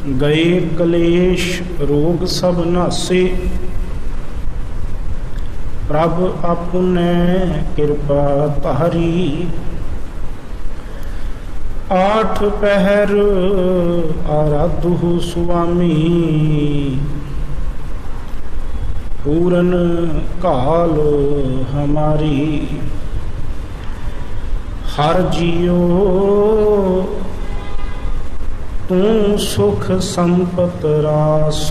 गए कलेश रोग सब नासे। प्रभ आपने कृपा तारी। आठ पहर आराधु स्वामी। पूरन काल हमारी। हर जियो तू सुख संपत रास।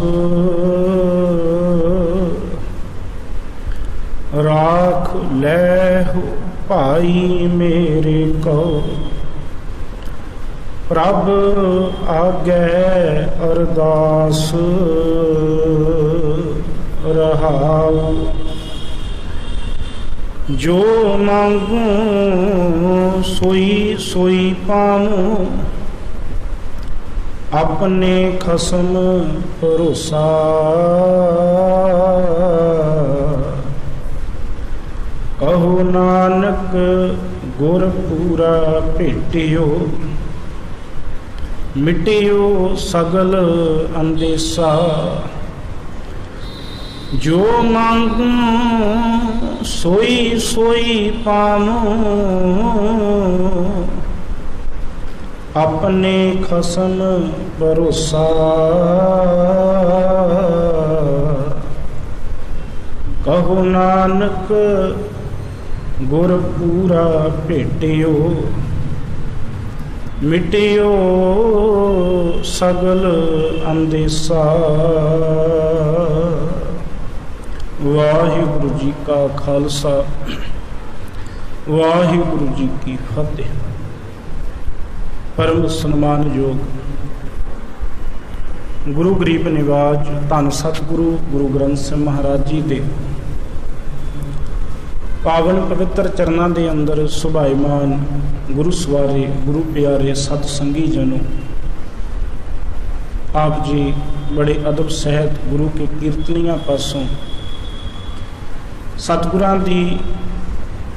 राख लैहु भाई मेरे को। प्रभ आगे अरदास रहाओ। जो मांगू सोई सोई पाऊं। अपने खसम भरोसा। कहो नानक गुर पूरा भेटियो। मिटियो सगल अंदेसा। जो मांगू सोई सोई पाऊं। अपने खसम भरोसा। कहो नानक गुर पूरा भेटियो। मिटियो सगल अंदेसा। वाहिगुरु जी का खालसा वाहिगुरु जी की फतेह। परम सन्मानयोग गुरु गरीब निवाज धन सतगुरु गुरु ग्रंथ साहिब महाराज जी दे पावन पवित्र चरणों के अंदर सुभाईमान गुरु सवारे गुरु प्यारे सत संगी जनों, आप जी बड़े अदब सहित गुरु के कीर्तनिया पासों सतगुरां दी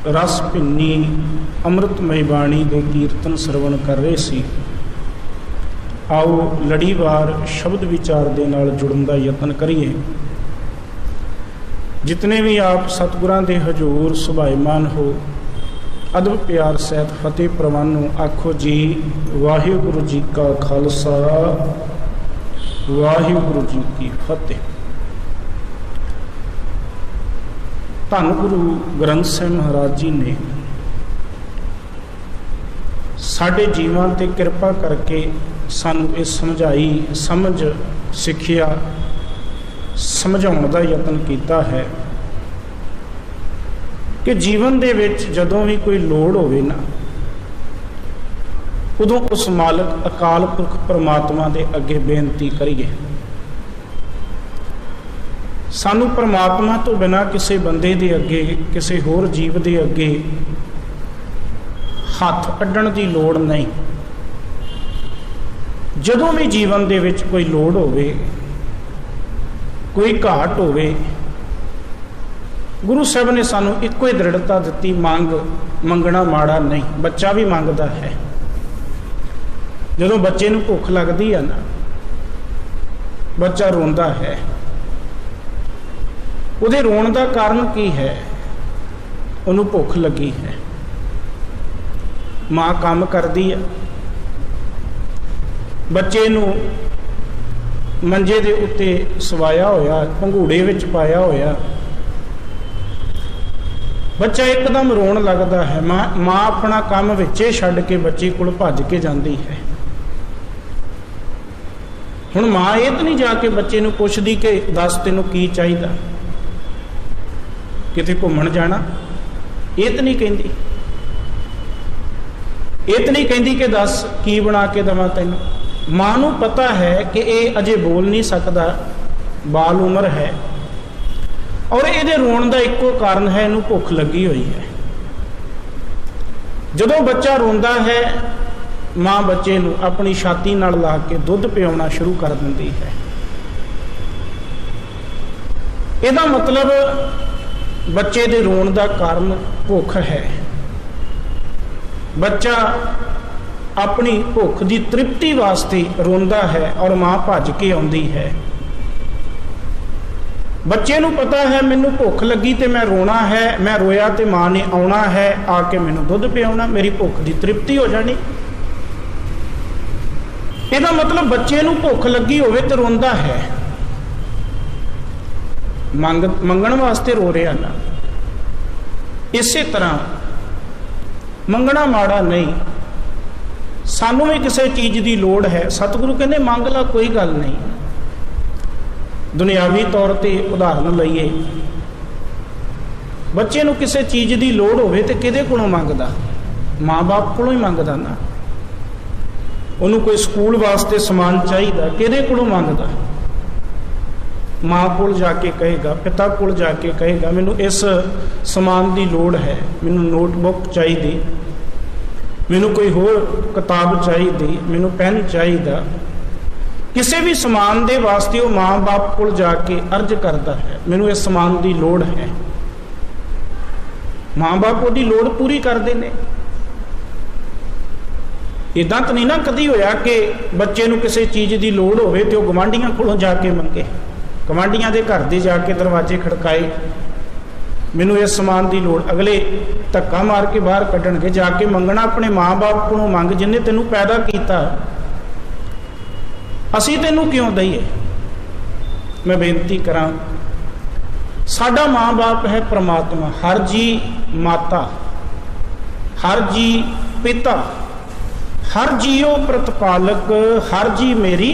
रस भिन्नी अमृतमय बाणी के कीर्तन सरवण कर रहे सी। आओ लड़ीवार शब्द विचार दे नाल जुड़न दा यतन करिए। जितने भी आप सतगुरां दे हजूर सुभाईमान हो, अदब प्यार सहित फतेह प्रवानो आखो जी वाहिगुरु जी का खालसा वाहिगुरु जी की फतेह। धन गुरु ग्रंथ साहिब महाराज जी ने साडे जीवां ते कृपा करके सानू ये समझाई समझ सिक्ख्या समझाउण दा यतन कीता है कि जीवन दे विच जदों भी कोई लोड़ होवे ना, उदों उस मालक अकाल पुरख परमात्मा दे अगे बेनती करिए। सानू परमात्मा तो बिना किसी बंदे दे अगे किसी होर जीव दे अगे हाथ अड्डण दी लोड़ नहीं। जदों भी जीवन दे विच कोई लोड़ होवे, कोई घाट होवे, गुरु साहब ने सानू इको ही दृढ़ता दिती, मंगना माड़ा नहीं। बच्चा भी मंगदा है। जदों बच्चे नूं भुख लगदी है ना, बच्चा रोंदा है। उहदे रोण दा कारण की है? उहनूं भुख लगी है। मां काम करदी है, बच्चे नूं मंजे दे उत्ते सवाया होया, भंगूड़े विच पाया होया, बच्चा एकदम रोण लगता है। मां अपना काम विचे छड्ड के बच्चे कोल भज के जाती है। हुण मां ये तो नहीं जाके बच्चे नूं पुछदी कि दस तैनूं की चाहिदा, किते घुम्मण जाना, ये तो नहीं कहती। ये तो नहीं कहती कि दस की बना के देवां तैनूं। मां नूं पता है कि ये अजे बोल नहीं सकता, बाल उम्र है, और ये रोण का एको कारण है, इनू भुख लगी हुई है। जदों बच्चा रोंदा है, मां बच्चे नूं अपनी छाती नाल ला के दुध पियाउणा शुरू कर दिंदी है। इहदा मतलब बच्चे दे रोण का कारण भुख है। बच्चा अपनी भुख की तृप्ति वास्ते रोंदा है और मां भज के आउंदी है। बच्चे नूं पता है मैनू भुख लगी तो मैं रोना है, मैं रोया तो मां ने आना है, आके मैनू दुध पियाना, मेरी भुख की तृप्ति हो जानी। ਇਹਦਾ मतलब बच्चे नूं भुख लगी होवे तो रोंदा है, मंगण वास्ते रो रहा ना। इसे तरह मंगना माड़ा नहीं, सानू भी किसी चीज़ की लोड़ है, सतगुरु कहते मंग ला कोई गल नहीं। दुनियावी तौर पर उदाहरण लईए, बच्चे नूं किसी चीज़ की लोड़ होवे तो किहदे कोलों मंगदा? माँ बाप कोलों ही मंगदा ना। उन्होंने कोई स्कूल वास्ते समान चाहिए, किहदे कोलों मंगदा? माँ कोल जाके कहेगा, पिता कोल जाके कहेगा मैनू इस समान की लोड़ है, मैनू नोटबुक चाहिए, मैनू कोई होर किताब चाहिए, मैनू पेन चाहिए। किसी भी समान के वास्ते वो माँ बाप कोल जाके अर्ज करता है, मैनू इस समान की लोड़ है। माँ बाप उसकी लोड़ पूरी करते हैं। इदा तो नहीं ना कदी होया कि बच्चे नूं किसी चीज़ की लोड़ होवे तो गवांढियां कोलों जाके मंगे, गवांढियां दे घर दे जाके दरवाजे खड़काए, मैनू इस समान की लोड़। अगले धक्का मार के बाहर कड्डणगे। जाके मंगना अपने माँ बाप कोलों मंग, जिन्हें तेनू पैदा किया, असीं तेनू क्यों दईए। मैं बेनती करां, साडा माँ बाप है परमात्मा, हर जी माता, हर जी पिता, हर जियो प्रतिपालक, हर जी मेरी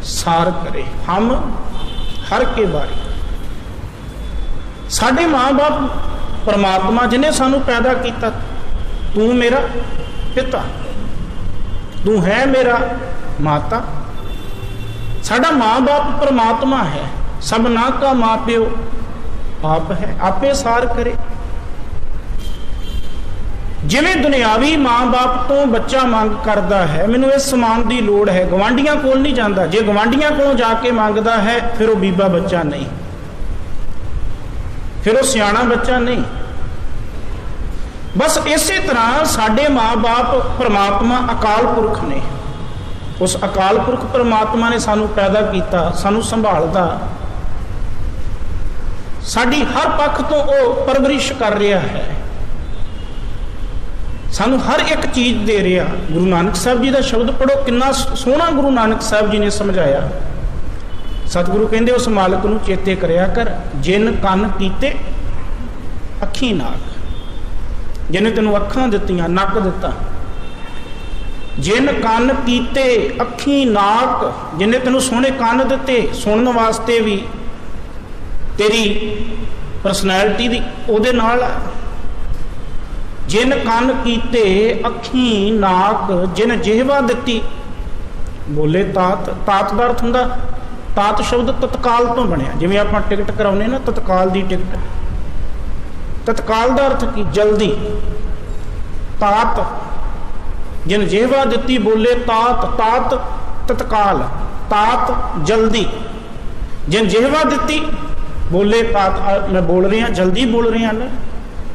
सार करे, हम हर के बारे। साडे माँ बाप परमात्मा जिन्हें सानू पैदा किया, तू मेरा पिता, तू है मेरा माता। साडा माँ बाप परमात्मा है, सबना का माँ प्यो आप है, आपे सार करे। जिवें दुनियावी माँ बाप तो बच्चा मांग करता है, मैनू इस समान की लोड़ है, गवांढियां कोल नहीं जाता। जे गवांढियां कोलों जाके मंगदा है फिर वो बीबा बच्चा नहीं, फिर वो सियाणा बच्चा नहीं। बस इसे तरह साडे माँ बाप परमात्मा अकाल पुरख ने, उस अकाल पुरख परमात्मा ने सानू पैदा किया, सानू संभालदा, साडी हर पक्ष तो वो परवरिश कर रहा है, सानू हर एक चीज़ दे रहा। गुरु नानक साहब जी का शब्द पढ़ो, कितना सोहना गुरु नानक साहब जी ने समझाया। सतगुरु कहते उस मालिक नूं चेते करया कर, जिन कन कीते अखी नाक, जिन्हें तेनों अखां दित्तियां, नक दिता। जिन कन कीते अखी नाक, जिन्हें तेनों सोहने कन दिते, सुनने वास्ते भी तेरी परसनैलिटी दी उहदे नाल आ। जिन कन कीते अखी नाक, जिन जिहवा दिती बोले तात। तात का अर्थ हुंदा, तात शब्द तत्काल तो बनया, जिवें आपां टिकट कराउने ना तत्काल दी टिकट, तत्काल का अर्थ की जल्दी। तात जिन जिहवा दिती बोले तात, तात तत्काल, तात जल्दी। जिन जिहवा दिती बोले तात, मैं बोल रहा जल्दी बोल रहा ना,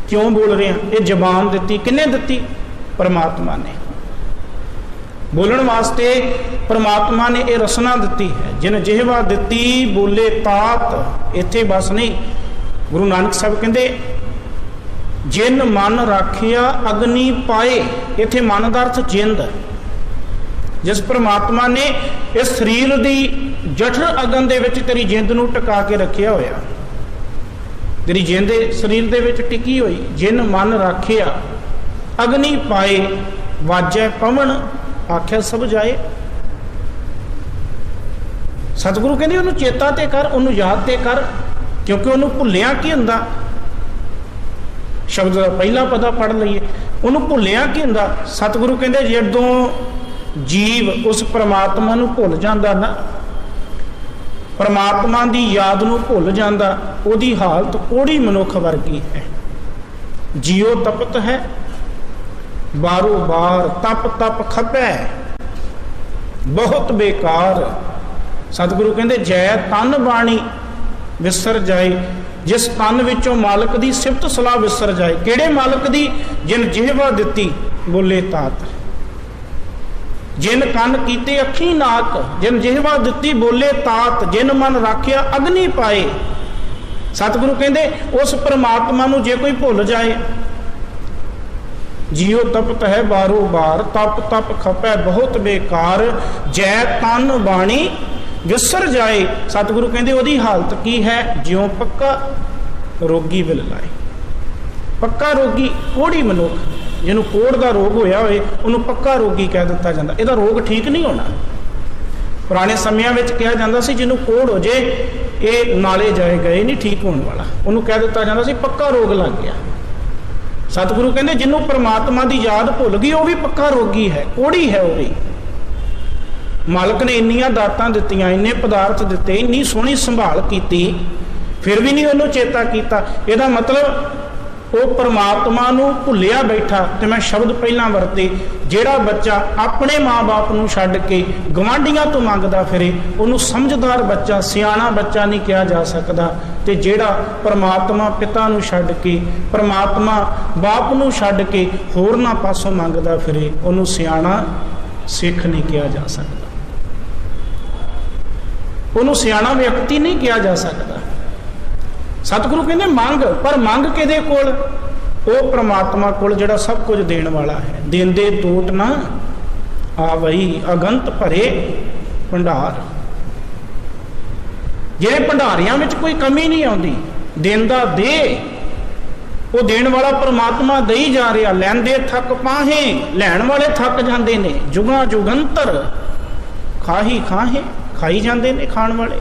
क्यों बोल रहे हैं? ये जबान दी किन्ने दी? परमात्मा ने। बोलने वास्ते परमात्मा ने ये रसना दी है। जिन जिहवा दी बोले तात, इत्थे बस नहीं। गुरु नानक साहब कहते जिन मन राखिया अग्नि पाए, इत्थे मन का अर्थ जिंद। जिस परमात्मा ने इस शरीर की जठर अगन दे विच तेरी जिंद नूं टका के रखिया होया, तेरी जिंद शरीर दे विच टिकी हुई। जिन मन राखिया अग्नि पाए, वाजै पवन आख्या सब जाए। सतगुरु कहते उन्होंने चेता ते कर, उन्होंने याद ते कर, क्योंकि उन्होंने भुलिया की हुंदा। शब्द का पहला पता पढ़ लीए, उन्होंने भुलिया की हुंदा। सतगुरु कहते जदों जीव उस परमात्मा नूं भुल जांदा ना, परमात्मा की याद नूं भुल जांदा, उहदी हालत कोड़ी मनुख वर्गी है। जियो तपत है बारो बार, तप तप खपै बहुत बेकार। सतगुरु कहते जै तन बाणी विसर जाए, जिस तन विचों मालिक की सिफत सलाह विसर जाए। किहड़े मालिक की? जिन जिहवा दिती बोले तात। जिन कन कीते अखी नाक, जिन जिहवा दित्ती बोले तात, जिन मन राखिया अग्नि पाए। सतगुरु कहते उस परमात्मा नूं जे कोई भुल जाए, जियो तपत है बारो बार, तप तप खपै बहुत बेकार, जै तन बाणी विसर जाए। सतगुरु कहते ओदी हालत की है, ज्यों पक्का रोगी विल लाए। पक्का रोगी कोढ़ी मनुख, जिन्हों कोढ़ का रोग होया होए उन्होंने पक्का रोगी कह दिता जाता। यदा रोग ठीक नहीं होना। पुराने समयां विच कहा जाता सी जिन्हों कोढ़ हो जाए ये नाले जाए गए नहीं ठीक होने वाला, उन्होंने कह दिता जाता सी पक्का रोग लग गया। सतगुरु कहते जिन्हों परमात्मा की याद भुल गई वह भी पक्का रोगी है, कोढ़ी है। वह भी मालक ने इन्नियां दातां दित्तियां, इन्ने पदार्थ दिते, इन्नी सोहनी संभाल की, फिर भी नहीं उन्होंने चेता किया। यदा मतलब वो परमात्मा नूं भुलिया बैठा। तो मैं शब्द पहला वरते, जिहड़ा बच्चा अपने माँ बाप नूं छड्ड के गवांढियां तो मंगदा फिरे उन्होंने समझदार बच्चा, सियाणा बच्चा नहीं कहा जा सकता। तो जिहड़ा परमात्मा पिता नूं छड्ड के, परमात्मा बाप नूं छड्ड के होरना पासों मंगदा फिरे उन्होंने सियाणा सिख नहीं कहा जा सकता, उन्होंने सियाणा व्यक्ति नहीं कहा जा सकता। सतगुरु कहते मंग, पर मंग किहदे कोल? वो परमात्मा कोल जिहड़ा सब कुछ देण वाला है। देंदे टूट ना आवई, अगंत भरे भंडार। जिहड़े भंडारियां विच कोई कमी नहीं आउंदी, देंदा दे, वो देण वाला परमात्मा दई जा रहा। लैंदे थक पाहे, लैण वाले थक जांदे ने। जुगां जुगंतर खाही खाहे, खाई जांदे ने खाण वाले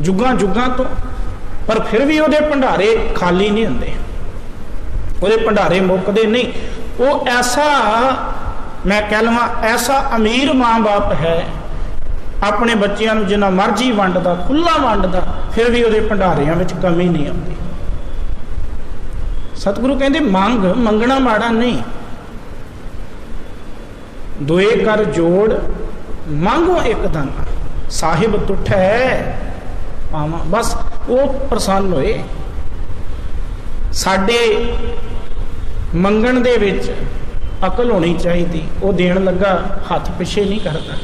जुगां जुगां तो, पर फिर भी वो भंडारे खाली नहीं होंगे, वो भंडारे मुकते नहीं। वो ऐसा, मैं कह लवां ऐसा अमीर माँ बाप है, अपने बच्चों को जिन्ना मर्जी वंडदा, खुला वंडदा, फिर भी वो भंडारियां विच कमी नहीं आती। सतगुरु कहते मंग, मंगना माड़ा नहीं। दोए कर जोड़ मांगो एक दाना, साहिब तुठै पावा। बस वो प्रसन्न होए। साडे मंगण दे विच अकल होनी चाहिए। वो देण लगा हाथ पिछे नहीं करता।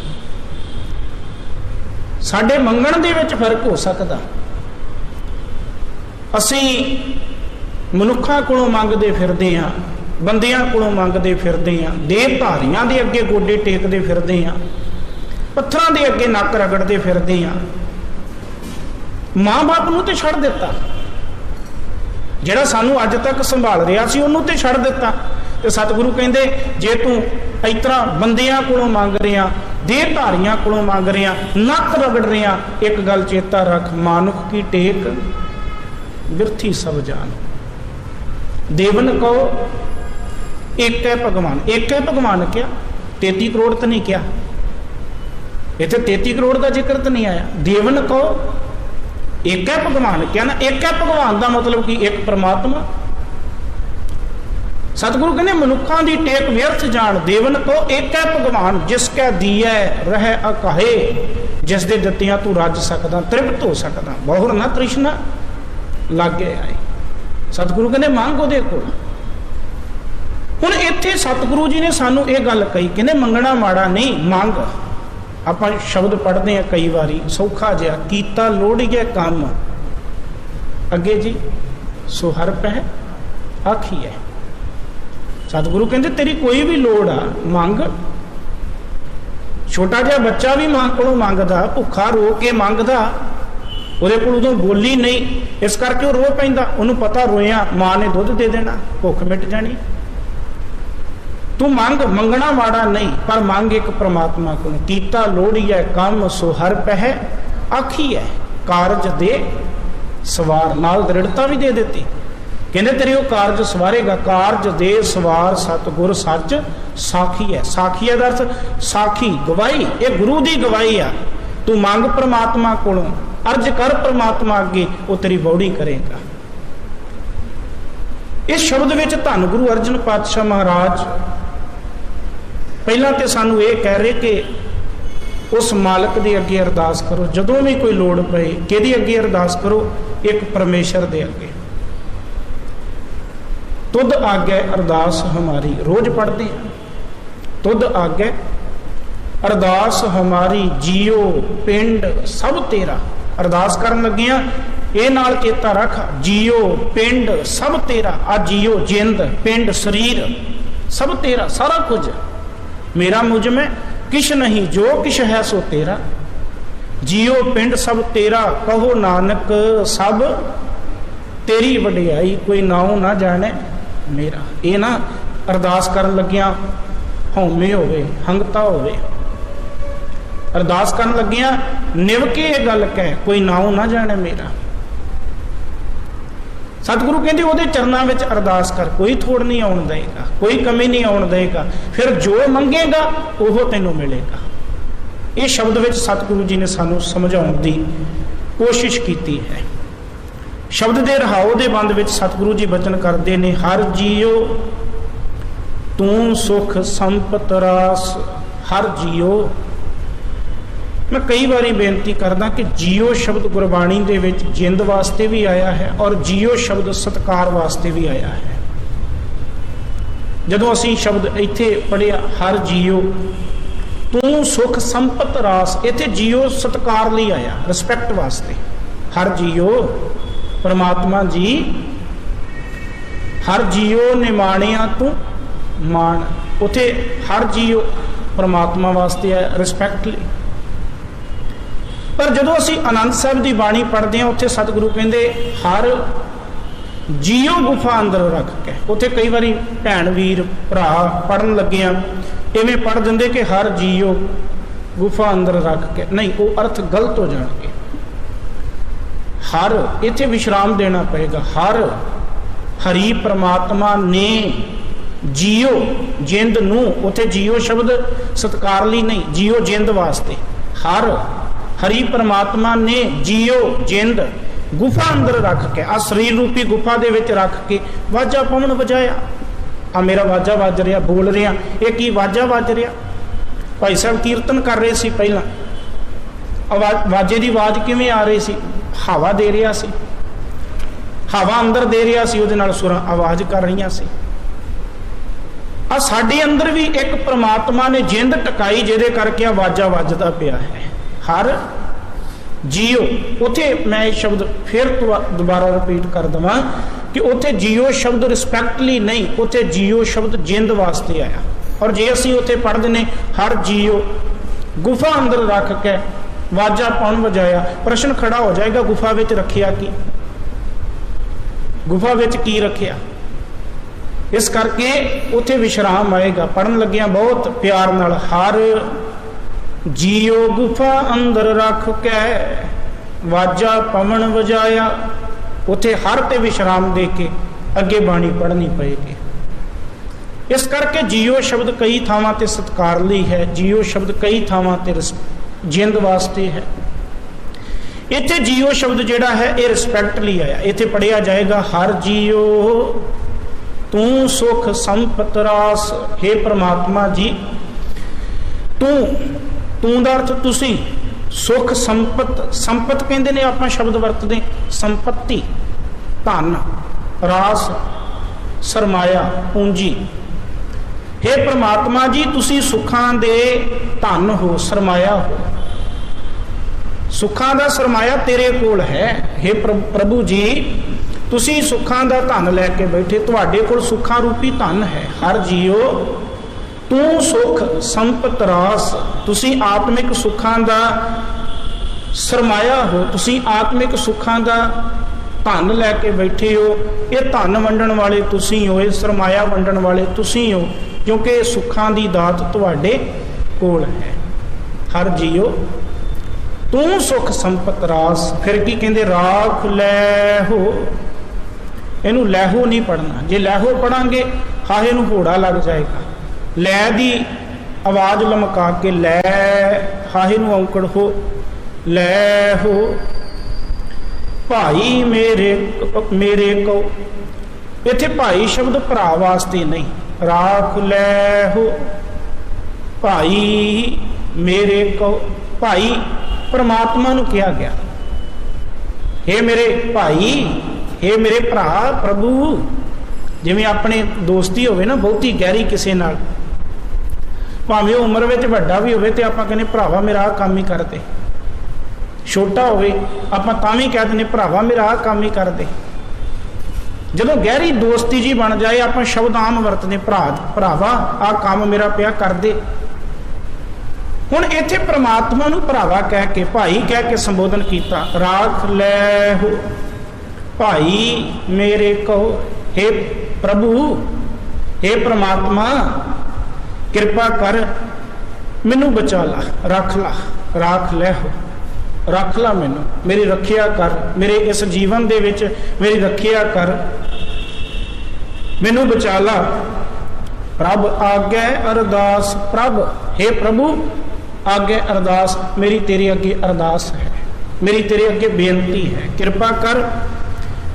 साडे मंगण दे विच फर्क हो सकता। असी मनुखा कोलों मंगदे फिरदे हां, बंदियां कोलों मंगदे फिरदे हां, देहधारियां दे अगे गोडे टेकदे फिरदे हां, पत्थरां दे अगे नक रगड़दे फिरदे हां। माँ बाप नूं ते छड़ दिता, जिहड़ा सानू अज तक संभाल रहा सी उहनूं ते छड़ दिता। ते सतगुरु कहंदे जे तू इस तरह बंदियां कोलों मंग रिहा, देहधारियां कोलों मंग रिहा, नक रगड़ रिहा, एक गल चेता रख, मानुख की टेक बिरथी सब जान। देवन कहो एक है भगवान, एक है भगवान क्या? 33 करोड़ तो नहीं क्या? इत्थे 33 करोड़ का जिक्र तो नहीं आया। देवन कहो एक है भगवान क्या ना? एक है भगवान का मतलब कि एक परमात्मा। सतगुरु कहने मनुखा की टेक व्यर्थ जान। देवन को एक है भगवान, जिसका दिया रह अकाहे, जिस दे दित्तियां तू रज सकदा, तृप्त हो सकदा, बहुर ना तृष्णा लागे आए। सतगुरु कहने मंग ओहदे कोल। हुण इत्थे सतगुरु जी ने सानू ये गल कही, कहने मंगना माड़ा नहीं, मंग। आप शब्द पढ़ते हैं कई बारी सौखा जिहा, कीता लोड़िए काम अगे जी सो हर पै आखिए। सतगुरु कहते तेरी कोई भी लोड़ आ मंग। छोटा जिहा बच्चा भी मां कोलों मंगदा, भुखा रो के मंगदा, ਉਹਦੇ ਕੋਲ ਉਦੋਂ ਬੋਲੀ नहीं, इस करके वो रो पैंदा। ਉਹਨੂੰ पता रोया मां ने दुध दे देना, भुख मिट जानी। तू मंग, मंगना माड़ा नहीं, पर मंग एक परमात्मा को। कीता लोड़िए काम सो हर पह आखी है, कारज दे सवार। नाल दृढ़ता भी दे देती, कहते तेरे वो कारज सवारेगा। कारज दे सवार सतगुर सच साखी है। साखी है दर्श, साखी गवाही, ये गुरु की गवाही आ। तू मंग परमात्मा कोलों, अर्ज कर परमात्मा अगे, वो तेरी बौड़ी करेगा। इस शब्द विच धन गुरु अर्जन पातशाह महाराज पहला तो सानू ये कह रहे कि उस मालक के अगे अरदास करो। जदों भी कोई लोड़ पे किहदे अगे अरदास करो? एक परमेश्वर के अगे। तुद आगे अरदास हमारी, रोज पढ़ते हैं। तुद आगे अरदास हमारी जियो पिंड सब तेरा। अरदास करन लगिया ये नाल चेता रख, जियो पिंड सब तेरा। आ जियो जिंद पिंड शरीर सब तेरा, सारा कुछ मेरा मुझ में किश नहीं, जो किश है सो तेरा। जियो पिंड सब तेरा, कहो नानक सब तेरी वडियाई, कोई नाऊ ना जाने मेरा। ये ना अरदास करन लगिया हौमे होवे हंगता होवे, अरदास करन लगिया निव के ये गल कह, कोई नाऊ ना जाने मेरा। सतगुरु कहते ਉਹਦੇ ਚਰਨਾਂ ਵਿੱਚ अरदास कर, कोई थोड़ नहीं आउण देगा, कोई कमी नहीं आउण देगा, फिर जो मंगेगा वो तेनों मिलेगा। ये शब्द विच सतगुरु जी ने सानू समझाउण दी कोशिश की है। शब्द के रहाओ के बंद विच सतगुरु जी बचन करते ने, हर जियो तू सुख संपत रास। हर जियो, मैं कई बारी बेनती करदा कि जियो शब्द गुरबाणी दे विच जिंद वास्ते भी आया है और जियो शब्द सत्कार वास्ते भी आया है। जदों असीं शब्द इत्थे पढ़िया हर जियो तू सुख संपत रास, इत्थे जियो सत्कार लई आया, रिस्पैक्ट वास्ते। हर जियो परमात्मा जी, हर जियो ने माणिया तू मान, उथे हर जियो परमात्मा वास्ते है, रिस्पैक्ट लई। पर जदों असीं आनंद साहिब की बाणी पढ़ते हैं उत्थे सतगुरु कहते हर जियो गुफा अंदर रख के। उत्थे कई बारी भैन वीर भरा पढ़न लगे इवें पढ़ देंगे कि हर जियो गुफा अंदर रख के, नहीं वो अर्थ गलत हो जाएंगे। हर इत्थे विश्राम देना पएगा। हर हरि परमात्मा ने जियो जिंद नू, उत्थे जियो शब्द सत्कार लई नहीं, जियो जिंद वास्ते। हर हरि परमात्मा ने जियो जिंद गुफा अंदर रख के, आ शरीर रूपी गुफा दे विच रख के वाजा पवन वजाया। आ मेरा वाजा वज रहा, बोल रहा, ये की वाजा वज रहा। भाई साहब कीर्तन कर रहे सी, पहला वाजे की आवाज़ किवें आ रही सी, हवा दे रहा सी, हवा अंदर दे रहा सी, उहदे नाल सुरां आवाज़ कर रही सी। आ साडे अंदर भी एक परमात्मा ने जिंद टकाई जिहदे करके आ वाजा वजदा पिया है। हर जियो, उथे मैं शब्द फिर दोबारा रिपीट कर देवां कि उथे जियो शब्द रिस्पैक्टली नहीं, उथे जियो शब्द जिंद वास्ते आया। और जे असीं उथे पढ़दे ने हर जियो गुफा अंदर रख के वाजा पौन वजाया, प्रश्न खड़ा हो जाएगा गुफा विच रखिया की, गुफा विच की रखिया। इस करके उथे विश्राम आएगा। पढ़न लगिया बहुत प्यार नाल, हर जियो गुफा अंदर रख के वाजा पवन वजाया। उथे हर ते विश्राम दे के अगे बाणी पढ़नी पएगी। इस करके जियो शब्द कई थावां ते सत्कार लई है, जियो शब्द कई थावां ते जिंद वास्ते है। इत्थे जियो शब्द जिहड़ा है ये रिस्पैक्ट लई आया। इत्थे पढ़िया जाएगा हर जियो तू सुख संपत रास। हे परमात्मा जी, तू दा अर्थ तुसी, सुख संपत, संपत कहते ने आपां शब्द वरतदे संपत्ति, धन, रास, सरमाया, पूंजी। हे परमात्मा जी तुसी सुखां दे धन हो, सरमाया हो। सुखां दा सरमाया तेरे कोल है। हे प्रभु जी तुसी सुखां दा धन लैके बैठे, तुहाडे कोल सुखां रूपी धन है। हर जियो तू सुख संपत रास, तुसी आत्मिक सुखां दा सरमाया हो, तुसी आत्मिक सुखां दा धन लैके बैठे हो। ये धन वंडण वाले तुसी हो, ये सरमाया वंडण वाले तुसी हो, क्योंकि सुखां दी दात तुहाडे कोल है। हर जियो तू सुख संपत रास। फिर की कहते राख लैहो, इनू लैहो नहीं पढ़ना। जे लैहो पढ़ांगे हाहे नू घोड़ा लग जाएगा। लै दी आवाज़ लमका के लै, हाहे नू औंकड़ हो, लै हो। भाई मेरे मेरे को, इत्थे भाई शब्द भरा वास्ते नहीं। राख लै हो भाई मेरे को, भाई परमात्मा नू कहा गया। हे मेरे भाई, हे मेरे भरा प्रभु। जिवें अपने दोस्ती होवे ना बहुती गहरी किसी नाल, भावें उम्र में वड्डा भी होवे ते आपां कहने भरावा मेरा आ काम ही कर दे, छोटा होवे आपां तां भी कह देने भरावा मेरा आ काम ही कर दे। जदों गहरी दोस्ती जी बन जाए आपां शब्द आम वरतने भरावा आ काम मेरा पिया कर दे। हुण इत्थे परमात्मा नूं भरावा कह के भाई कह के संबोधन किया, राख लै हो भाई मेरे कहो, हे प्रभु हे परमात्मा कृपा कर मैनू बचा ला, रख ला, राख लै हो, रख ला मैनू, मेरी रखिया कर, मेरे इस जीवन दे विच मेरी रखिया कर, मैनू बचा ला। प्रभ आगे अरदास, प्रभ हे प्रभु आगे अरदास, मेरी तेरे अगे अरदास है, मेरी तेरे अगे बेनती है, कृपा कर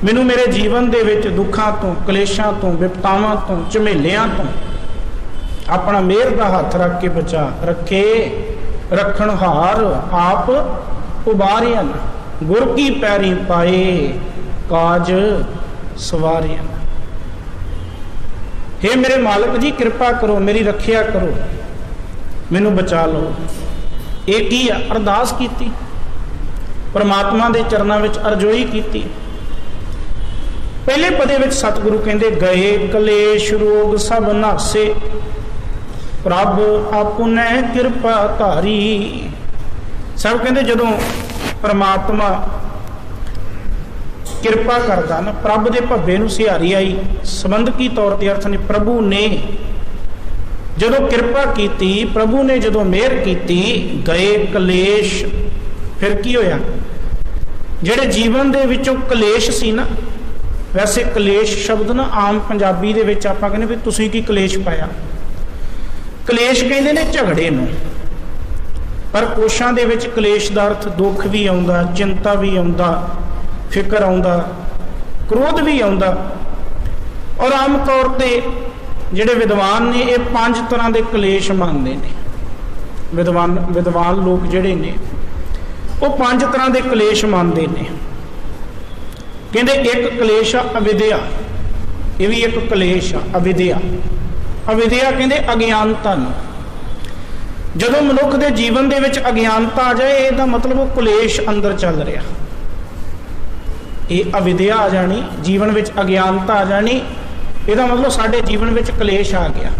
मैनू मेरे जीवन दे विच दुखां तो कलेशां तो विपतावां तो झमेलियां तो अपना मेहर दा हथ रख के बचा, रखे रखणहार आप उबारियन, गुर की पैरी पाए काज सवारियन। हे मेरे मालिक जी कृपा करो, मेरी रखिया करो, मैनू बचा लो। एक ही अरदास की, परमात्मा के चरणों में अरजोई की। पहले पदे विच सतगुरु कहते गए कलेश रोग सब नासे, प्रभ आपुने कृपा धारी। सब कहते जदों परमात्मा कृपा करता ना, प्रभ के भब्बे नूं सिहारी आई, संबंधकी तौर पर अर्थ ने प्रभु ने जदों कृपा की, प्रभु ने जदों मेहर की, गए कलेश। फिर की होया, जिहड़े जीवन दे विचों कलेश सी ना, वैसे कलेश शब्द ना आम पंजाबी दे विच आपां कहने भी तुसीं की कलेश पाया, कलेश कहंदे ने झगड़े नूं, पर कोशां दे विच कलेश दा अर्थ दुख भी आउंदा, चिंता भी आउंदा, फिकर आउंदा, क्रोध भी आउंदा। और आम तौर ते जिहड़े विद्वान ने ये 5 तरह के कलेश मानते हैं। विद्वान लोग जिहड़े ने वो 5 तरह के कलेश मानते हैं। कहते एक कलेश आ अविद्या, ये भी एक कलेश आ अविद्या। अविद्या कहते अज्ञानता नूं, जदों मनुख के जीवन दे विच अज्ञानता आ जाए इसदा मतलब वो कलेश अंदर चल रहा, ये अविद्या आ जानी, जीवन विच अज्ञानता आ जानी, इसदा मतलब साडे जीवन विच कलेश आ गया,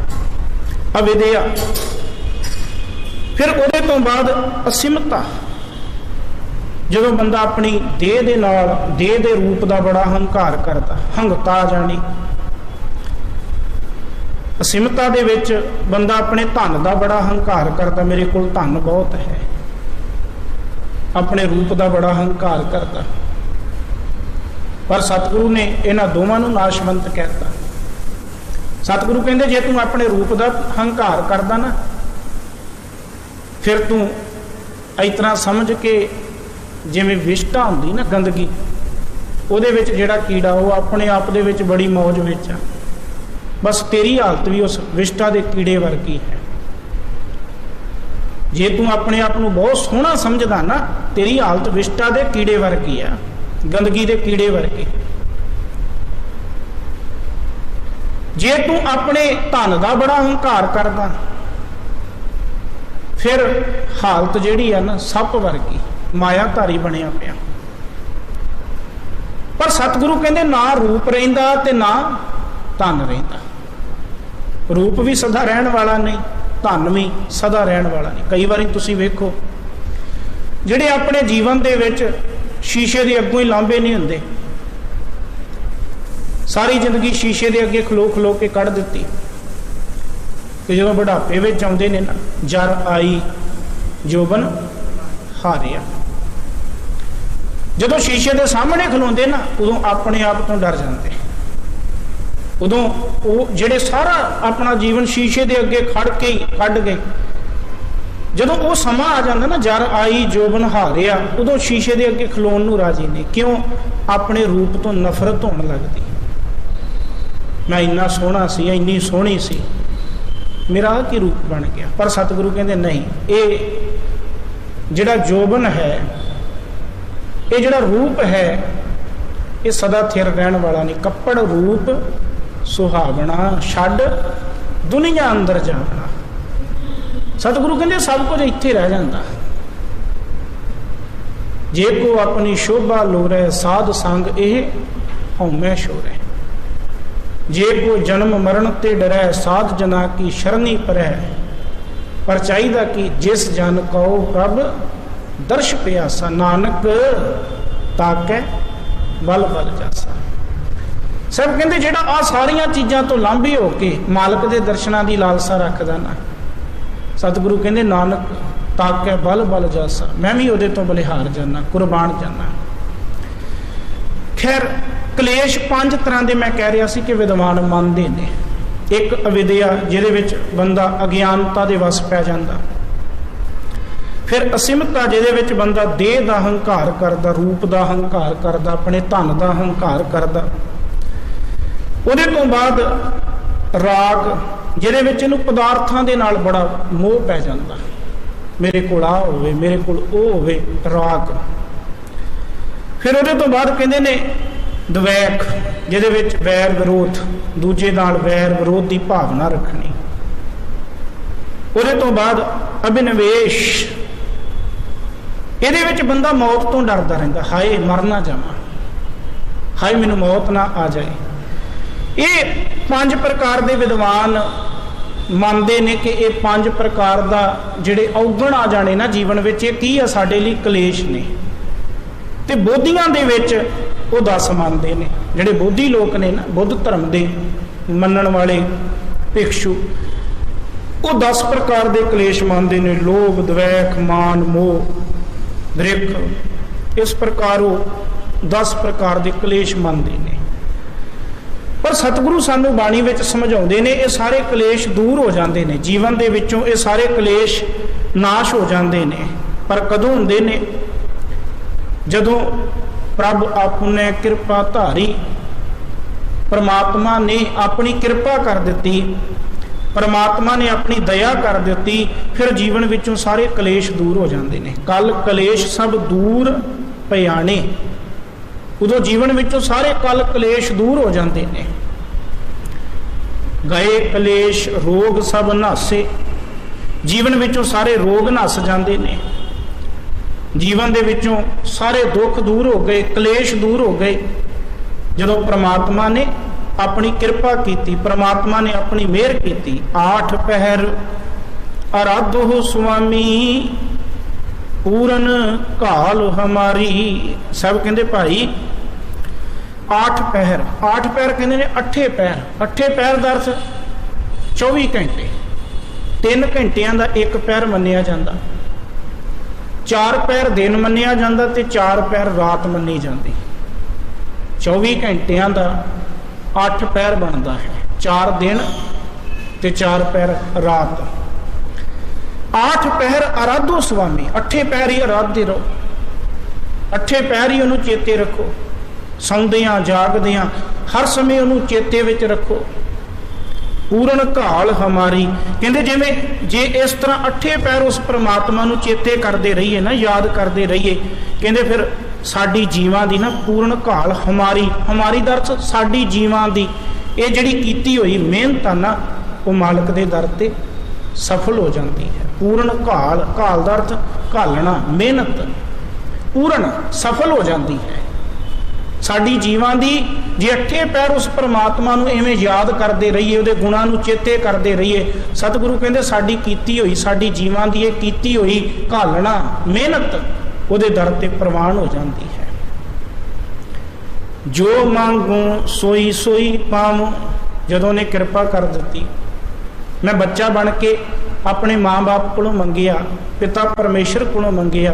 अविद्या। फिर उहदे तो बाद असीमता, जदों बंदा अपनी देह दे नाल देह दे रूप का बड़ा हंकार करता, हंगता आ जानी। असीमता दे विच बंदा अपने धन का बड़ा हंकार करता, मेरे कोल धन बहुत है, अपने रूप का बड़ा हंकार करता। पर सतगुरु ने इन्हां दोवां नूं नाशवंत कहता। सतगुरु कहंदे जे तू अपने रूप का हंकार करदा ना, फिर तू इस तरह समझ के जिवें विष्ठा हुंदी ना गंदगी, उहदे विच जिहड़ा कीड़ा वो अपने आप दे विच बड़ी मौज विच आ, बस तेरी हालत भी उस विष्ठा के कीड़े वर्गी है। जे तू अपने आप को बहुत सोहना समझदा ना, तेरी हालत विष्ठा के कीड़े वर्गी आ, गंदगी के कीड़े वर्गे। जे तू अपने धन का बड़ा हंकार करदा, फिर हालत जिहड़ी आ ना सप वर्गी, मायाधारी बनिया पिया। पर सतगुरु कहंदे ना रूप रहिंदा ते ना धन रहिंदा। रूप भी सदा रहन वाला नहीं, धन भी सदा रहन वाला नहीं। कई बार तुसीं वेखो जिहड़े अपने जीवन दे विच शीशे के अगों ही लांभे नहीं हुंदे, सारी जिंदगी शीशे के अगे खलो खलो के कढ़ दिती, कि जो बुढ़ापे में आउंदे ने ना, जर आई जोबन हारिया। जदों शीशे के सामने खलोंदे ना, उदों अपने आप तो डर जाते। उदों वो जिहड़े सारा अपना जीवन शीशे के अगे खड़ के ही कढ़ गए, जदों वो समा आ जाता ना, जर आई जोबन हारिया, उदों शीशे के अगे खलोण नूं राजी ने। क्यों? अपने रूप तो नफरत होने लगती। मैं इन्ना सोहना सी, इन्नी सोहनी सी, मेरा की रूप बन गया। पर सतगुरु कहते नहीं, ये जिहड़ा जोबन है, ये जिहड़ा रूप है, ये सदा थिर रहने वाला नहीं। कपड़ रूप सुहावना, छड़ दुनिया अंदर जावना। सतगुरु कहते सब कुछ इत्थे रह जाता। जे को अपनी शोभा लोरै साध संग एह हौमै शोरै। जे को जन्म मरण ते डरै साध जना की शरणी परै। पर चाहिदा कि जिस जन कहो प्रभ दर्श प्यासा। नानक ताकै बल बल जासा। सब कहते जेड़ा आ सारिया चीज़ों तो लांभे होके मालक के दर्शनां की लालसा रखदा ना, सतगुरु कहते नानक ताकै बल बल जासा। मैं भी उहदे तो बलिहार जाना, कुर्बान जाना। खैर कलेश 5 तरह के मैं कह रहा सी कि विद्वान मनते ने। एक अविद्या जिहदे विच बंदा अज्ञानता के वस पै जाता। फिर असीमता जिहदे विच बंदा देह का हंकार करदा, रूप का हंकार करदा, अपने धन का हंकार करदा। उहदे तो बाद राग जिहदे विच इहनूं पदार्थां दे नाल बड़ा मोह पै जाता। मेरे कोल आ होवे, मेरे कोल ओ होवे, राग। फिर उहदे तो बाद कहंदे ने द्वैक जिहदे विच वैर विरोध, दूजे नाल वैर विरोध की भावना रखनी। उहदे तो बाद अभिनिवेश, इहदे विच बंदा मौत तो डरदा रहिंदा, हाय मर ना जावां, हाय मैनूं मौत ना आ जाए। ये 5 प्रकार के विद्वान मानते ने कि ये 5 प्रकार का जिहड़े औगण आ जाने ना जीवन में, ये की है साडे लई कलेश ने। ते बोधियां दे विच वो 10 मानते हैं। जिहड़े बोधी लोग ने ना, बुद्ध धर्म के मनण वाले भिक्षु, वो 10 प्रकार के कलेश मानते हैं। लोभ, द्वैक, मान, मोह, दृख, इस प्रकार वो 10 प्रकार के कलेश मानते हैं। पर सतगुरु सानू बाणी विच समझाउंदे ने ये सारे कलेश दूर हो जाते हैं जीवन दे विचों, ये सारे कलेश नाश हो जाते हैं। पर कदों हुंदे ने? जदों प्रभ अपने कृपा धारी, परमात्मा ने अपनी कृपा कर दी, परमात्मा ने अपनी दया कर दी, फिर जीवन विचों सारे कलेश दूर हो जाते हैं। कल कलेश सब दूर भयाने, उदों जीवन विचों सारे कल कलेश दूर हो जाते हैं। गए कलेश रोग सब नासे, जीवन विचों सारे रोग नस जाते हैं। जीवन दे विचों सारे दुख दूर हो गए, कलेश दूर हो गए जदों परमात्मा ने अपनी कृपा की, परमात्मा ने अपनी मेहर की। 8 पहर आराधो स्वामी पूरन काल हमारी। सब कहते भाई 8 पहर, 8 पहर कहते ने 8 पैर। 8 पैर का अर्थ 24 घंटे, 3 घंटिया का 1 पैर मन्निया जाता, 4 पैर दिन मन्निया जाता ते 4 पैर रात मन्नी जाती। 24 घंटिया का 8 पैर बनता है, 4 दिन ते 4 पैर रात। 8 पहर आराधो स्वामी, 8 पैर ही आराधते रहो, 8 पैर ही उन्होंने चेते रखो। सौंदियां जागदियां हर समय उन्होंने चेते विच रखो। पूर्ण घाल हमारी, कहते जिवें जे इस तरह 8 पैर उस परमात्मा नूं चेते करते रहिए ना, याद करते रहिए, कहते फिर साडी जीवां दी ना पूर्ण घाल हमारी, हमारी दर साडी जीवां दी ये जिहड़ी कीती हुई मेहनत ना, वो मालक दे दर ते सफल हो जाती है। पूर्ण घाल, घाल का अर्थ घालना, मेहनत पूर्ण सफल हो जाती है साडी जीवां दी। जे 8 पैर उस परमात्मा नूं इवें याद करते रहिए, उहदे गुणां नूं चेते करते रहिए, सतगुरु कहंदे साडी कीती हुई, साडी जीवां दी ये कीती हुई घालना मेहनत उहदे दर ते प्रवान हो जाती है। जो मांगू सोई सोई पाऊं, जदों ने कृपा कर दी, मैं बच्चा बन के अपने माँ बाप को मंगिया, पिता परमेश्वर को मंगिया,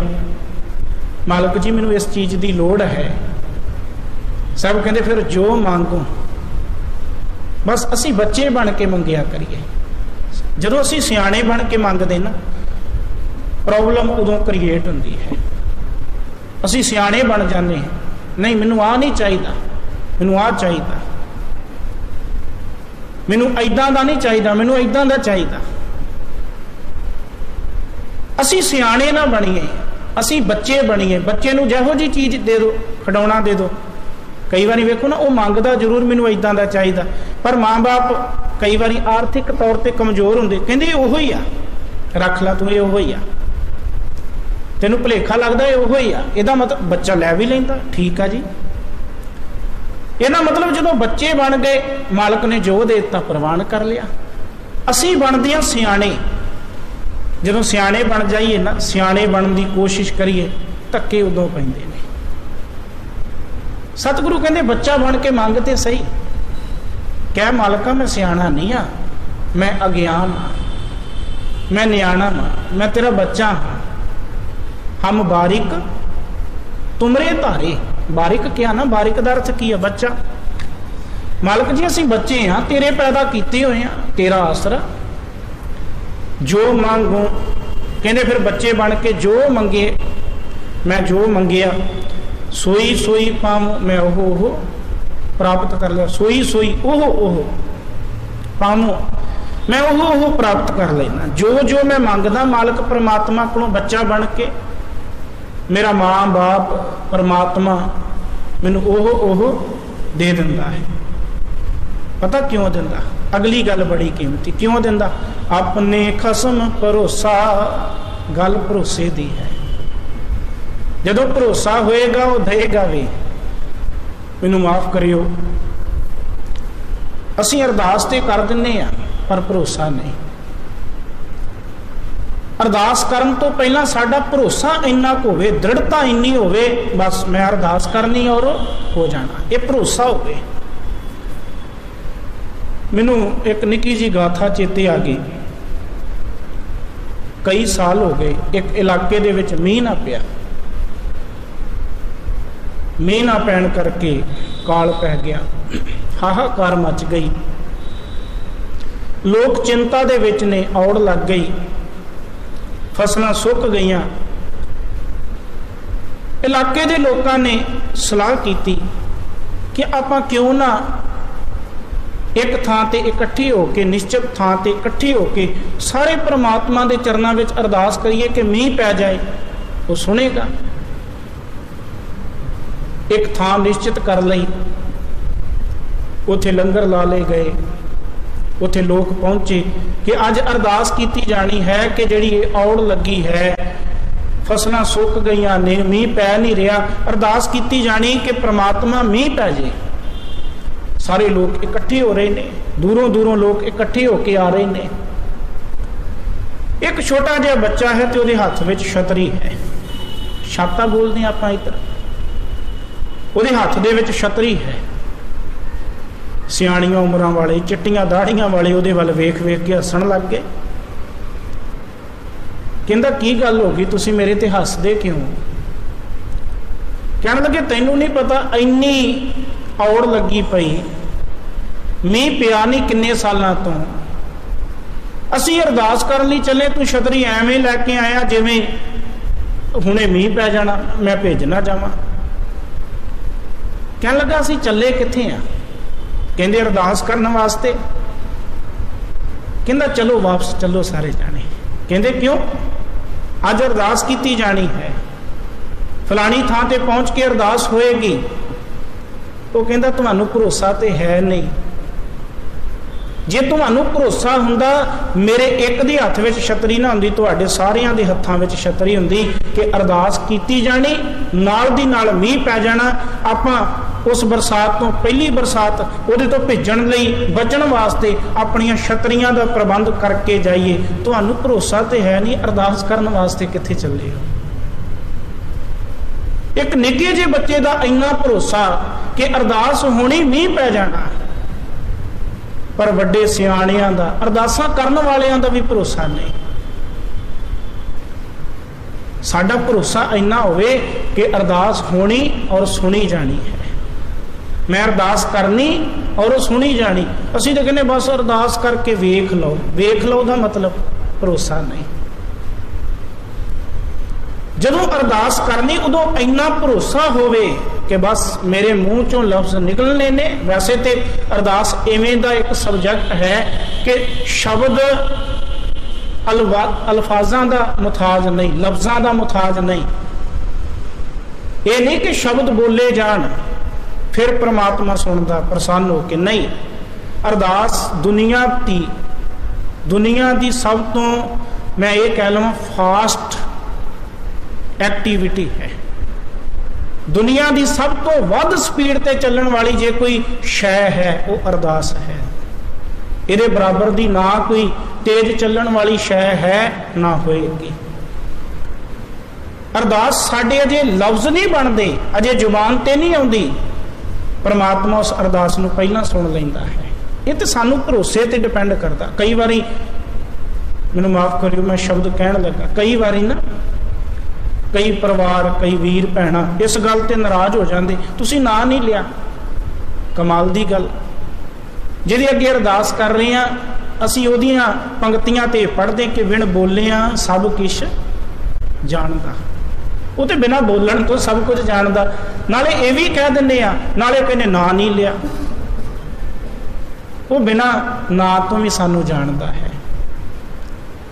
मालक जी मैनूं इस चीज़ की लोड़ है। सब कहते फिर जो मांगो, बस असी बच्चे बन के मंगिया करिए। जदों असी सियाणे बन के मंगते ना, प्रॉब्लम उदों क्रिएट होंदी है। असी सियाणे बन जाते हैं, नहीं मैनू आ नहीं चाहिए, मैनू आ चाहिए, मैनू इदां दा नहीं चाहिए, मैनू इदां दा चाहिए। असी सियाणे ना बनीए, असी बच्चे बनीए। बच्चे नूं जिहो जी चीज़ दे दो, खिडौना दे दो, कई बार वेखो ना वो मंगदा जरूर मैनू इदां दा चाहिए, पर माँ बाप कई बार आर्थिक तौर पर कमजोर होंदे, कहंदे ओहो ही आ, रख ला तू ये उहो ही आ, तेनू भुलेखा लगता ये उहो ही आ, इहदा मतलब बच्चा लै भी लैंदा, ठीक है जी। इहदा मतलब जो बच्चे बन गए मालक ने जो दे दिता प्रवान कर लिया। असी बनदे हां सियाणे, जो सियाणे बन जाइए ना, सियाणे बनने की कोशिश करिए, धक्के उदों पैंदे ने। सतगुरु कहते बच्चा बन के मंगते सही, कह मालका मैं सियाणा नहीं हाँ, मैं अज्ञान हाँ, मैं न्याणा हाँ, मैं तेरा बच्चा हाँ। हम बारिक तुमरे धारे, बारिक क्या ना, बारिक का अर्थ की है बच्चा। मालक जी असी बच्चे हाँ, तेरे पैदा किए हुए हैं, तेरा आसरा जो मांगो। कहते फिर बच्चे बन के जो मंगे, मैं जो मंगिया सोई सोई पाऊँ, मैं ओहो प्राप्त कर लिया, सोई सोई ओहो पाऊँ, मैं ओहो प्राप्त कर लेना। जो जो मैं मंगदा मालक परमात्मा को बच्चा बन के, मेरा माँ बाप परमात्मा मैनू ओहो दे दिंदा है। पता क्यों दिंदा? अगली गल बड़ी कीमती, क्यों दिंदा? अपने खसम भरोसा, गल भरोसे दी है। जदों भरोसा होएगा वो देगा भी। मैनू माफ करियो, असीं अरदास ते कर दिंदे आ पर भरोसा नहीं। अरदास करन तो पहला साडा भरोसा इन्ना को होवे, दृढ़ता इन्नी होवे, बस मैं अरदास करनी और हो जाना, ये भरोसा होवे। मैनू एक निकी जी गाथा चेते आ गई। कई साल हो गए एक इलाके दे विच मीह ना पिया, मीह ना पैण करके काल पै गया, हाहाकार मच गई, लोग चिंता दे विच ने, औड़ लग गई, फसलां सुक गईयां। इलाके दे लोकां ने सलाह की कि आपां क्यों ना एक थां ते इकट्ठी होके, निश्चित थां ते इकट्ठी होके सारे परमात्मा दे चरनां विच अरदास करिए कि मीह पै जाए, वो सुनेगा। एक थां निश्चित कर लई, उत्थे लंगर ला ले गए, उत्थे लोग पहुंचे कि अज अरदास की जानी है कि जिहड़ी औड़ लगी है, फसलां सुक गईयां ने, मीह पै नहीं रहा, अरदास की जानी कि परमात्मा मीह पै जाए। सारे लोग इकट्ठे हो रहे ने, दूरों दूरों लोग इकट्ठे होके आ रहे ने। एक छोटा जिहा बच्चा है तो उसके हाथ में छतरी है, छाता बोलते हैं आप इधर, उसके हाथ दे विच छतरी है। सियाणियां उमरां वाले, चिट्टियां दाड़ियां वाले उसदे वल वेख वेख के हसन लग गए। कहंदा की गल हो गई, तुसीं मेरे ते हसदे क्यों? कहण लगे तैनूं नहीं पता इन्नी औड़ लगी पई, मीह पिया नहीं किन्ने सालां तो, असीं अरदास करन लई चले, तू छतरी एवें लैके आया जिवें हुणे मीह पै जाना, मैं भेज ना जावां। कहण लगा असीं चले कित्थे आ? कहंदे अरदास करन वास्ते। कहंदा चलो वापस चलो सारे जाने। कहंदे क्यों? अज अरदास की जानी है, फलानी थां ते पहुंच के अरदास होएगी। तो कहंदा तुहानू भरोसा ते है नहीं, जे तुहानू भरोसा हुंदा मेरे एक दे हत्थ विच छतरी ना हुंदी, तुहाडे सारियां दे हत्थां विच छतरी हुंदी कि अरदास कीती जानी, नाल दी नाल मीह पै जाना, आपां उस बरसात तो पहली बरसात उहदे तो भिजण लई बचण वास्ते अपनियां छतरियां दा प्रबंध करके जाइए। तुहानू भरोसा ते है नहीं, अरदास करन वास्ते कित्थे चले हो? एक निक्के जे बच्चे का इन्ना भरोसा कि अरदास होनी, मीह पै जाना, पर वड्डे सियाणियां दा, अरदासां करन वालियां दा भी भरोसा नहीं। साडा भरोसा इन्ना होवे कि अरदास होनी और सुनी जानी है। मैं अरदास करनी और सुनी जानी। असीं तो कहने बस अरदास करके वेख लो, वेख लो दा मतलब भरोसा नहीं। जदों अरदास करनी उदों इन्ना भरोसा होवे कि बस मेरे मुंह चों लफ्ज निकलने ने। वैसे तो अरदास इवें दा एक सबजैक्ट है कि शब्द अल्फाजां दा मुताज नहीं, लफ्जां दा मुताज नहीं। ये नहीं कि शब्द बोले जान फिर परमात्मा सुनता प्रसन्न हो के, नहीं। अरदास दुनिया दी सब तो मैं ये कह लवां फास्ट एक्टिविटी है। दुनिया की सब तो वध स्पीड ते चलण वाली जे कोई शै है वो अरदास है। इहदे बराबर दी ना कोई तेज चलण वाली शै है ना होएगी। अरदास साडे अजे लफ्ज नहीं बनते, अजे जुबान ते नहीं आउंदी, परमात्मा उस अरदास नूं पहलां सुन लैंदा है। ये तो सानू भरोसे ते डिपेंड करता। कई बारी मैनूं माफ़ करियो मैं शब्द कहण लगा, कई बारी ना कई परिवार कई वीर भैणां इस गल ते नाराज़ हो जाते, तुसीं ना नहीं लिया। कमाल दी गल, जिहदे अगे अरदास कर रहे हैं असीं उहदियां पंक्तियां ते पढ़दे कि बिन बोलियां सब किश जानदा। वो तो बिना बोलण तो सब कुछ जानदा, नाले ये भी कह दिंदे आ, नाले कहने ना नहीं लिया। वो बिना ना तो भी सानू जानदा है।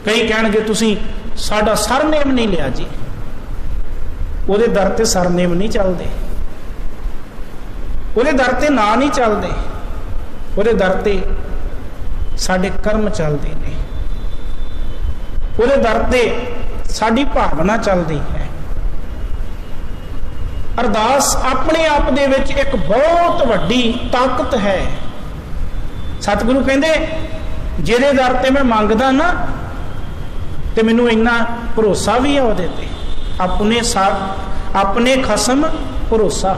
कई कहणगे तुसीं साडा सरनेम नहीं लिया जी, ਉਹਦੇ दर ते सरनेम नहीं चलते, ਉਹਦੇ दर ते ना नहीं चलते, ਉਹਦੇ दर ते साडे कर्म चलते ने, ਉਹਦੇ दर ते साडी भावना चलती है। अरदास अपने आप दे विच एक बहुत वड्डी ताकत है। सतगुरु कहंदे जिहदे दर ते मैं मंगदा ना ते मैनू इन्ना भरोसा भी है ਉਹਦੇ ते, अपने खसम भरोसा।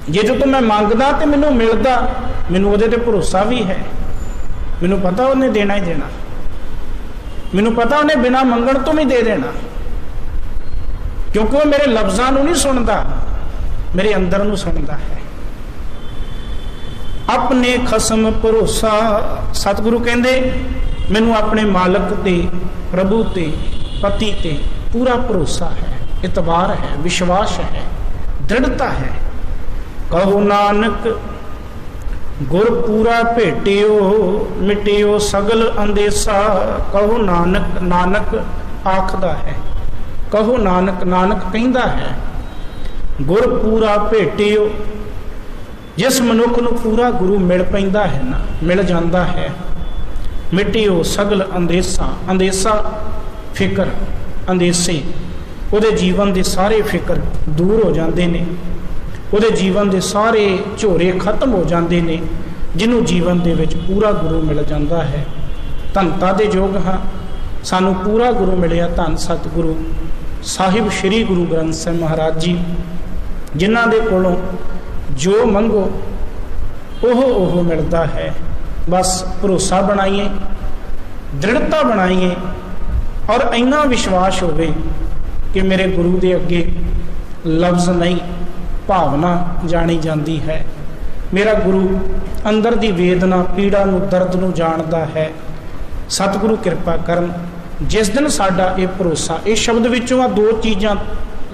जे जो तो मैं मंगदा तो मैनू मिलदा, मैनू ਉਹਦੇ ते भरोसा भी है। मैनू पता उन्हें देना ही देना, मैनू पता उन्हें बिना मंगण तो भी दे देना, क्योंकि वो मेरे लफ्ज़ां नूं नहीं सुनता, मेरे अंदर नूं सुनता है। अपने खसम भरोसा। सतगुरु कहंदे मैनू अपने मालक ते प्रभु ते पति ते पूरा भरोसा है, इतबार है, विश्वास है, दृढ़ता है। कहो नानक गुर पूरा भेटियो मिटियो सगल अंदेसा। कहो नानक, नानक आखदा है, कहो नानक, नानक कहंदा है। गुर पूरा भेटियो, जिस मनुख नूं पूरा गुरु मिल पैंदा है ना, मिल जाता है। मिटियो सगल अंदेसा, अंदेसा फिकर, अंदेसे ਉਹਦੇ जीवन के सारे फिकर दूर हो जाते हैं, ਉਹਦੇ जीवन के सारे झोरे खत्म हो जाते हैं, जिन्हों जीवन के विच पूरा गुरु मिल जाता है। धनता दे योग हाँ, सानू पूरा गुरु मिलिया। धन सतगुरु साहिब श्री गुरु ग्रंथ साहिब महाराज जी, जिन्हां दे कोलों जो मंगो ओह मिलता है। बस भरोसा बनाइए, दृढ़ता बनाइए और इन्ना विश्वास होवे कि मेरे गुरु के अगे लफ्ज़ नहीं भावना जानी जाती है। मेरा गुरु अंदर की वेदना पीड़ा नूं दर्द नूं जानदा है। सतगुरु कृपा करन। जिस दिन साडा ये भरोसा, इस शब्द विचों आ दो चीज़ां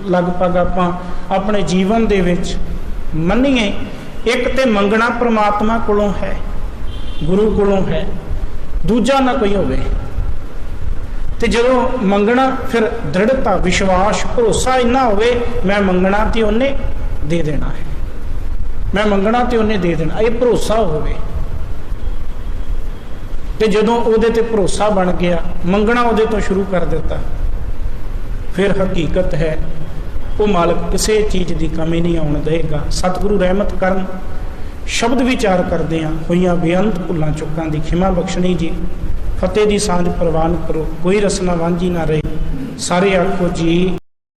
लगभग आपां अपने जीवन दे विच मन्नीए। एक ते मंगना परमात्मा कोलों है, गुरु कोलों है, दूजा ना कोई होवे। ते जदों मंगना फिर दृढ़ता विश्वास भरोसा इन्ना होवे, मैं मंगना तो उन्हें दे देना है, मैं मंगना तो उन्हें दे देना, ये भरोसा होवे। ते जदों उहदे ते भरोसा बन गया, मंगना उहदे तो शुरू कर दिता, फिर हकीकत है वो मालक किसी चीज़ की कमी नहीं आउण देगा। सतगुरु रहमत करन। शब्द विचार करदे हां होईयां बेअंत भुल्लां चुक्कां दी खिमा बख्शणी जी। फतेह दी सांझ प्रवान करो, कोई रसना वांझी ना रहे। सारे आखो जी।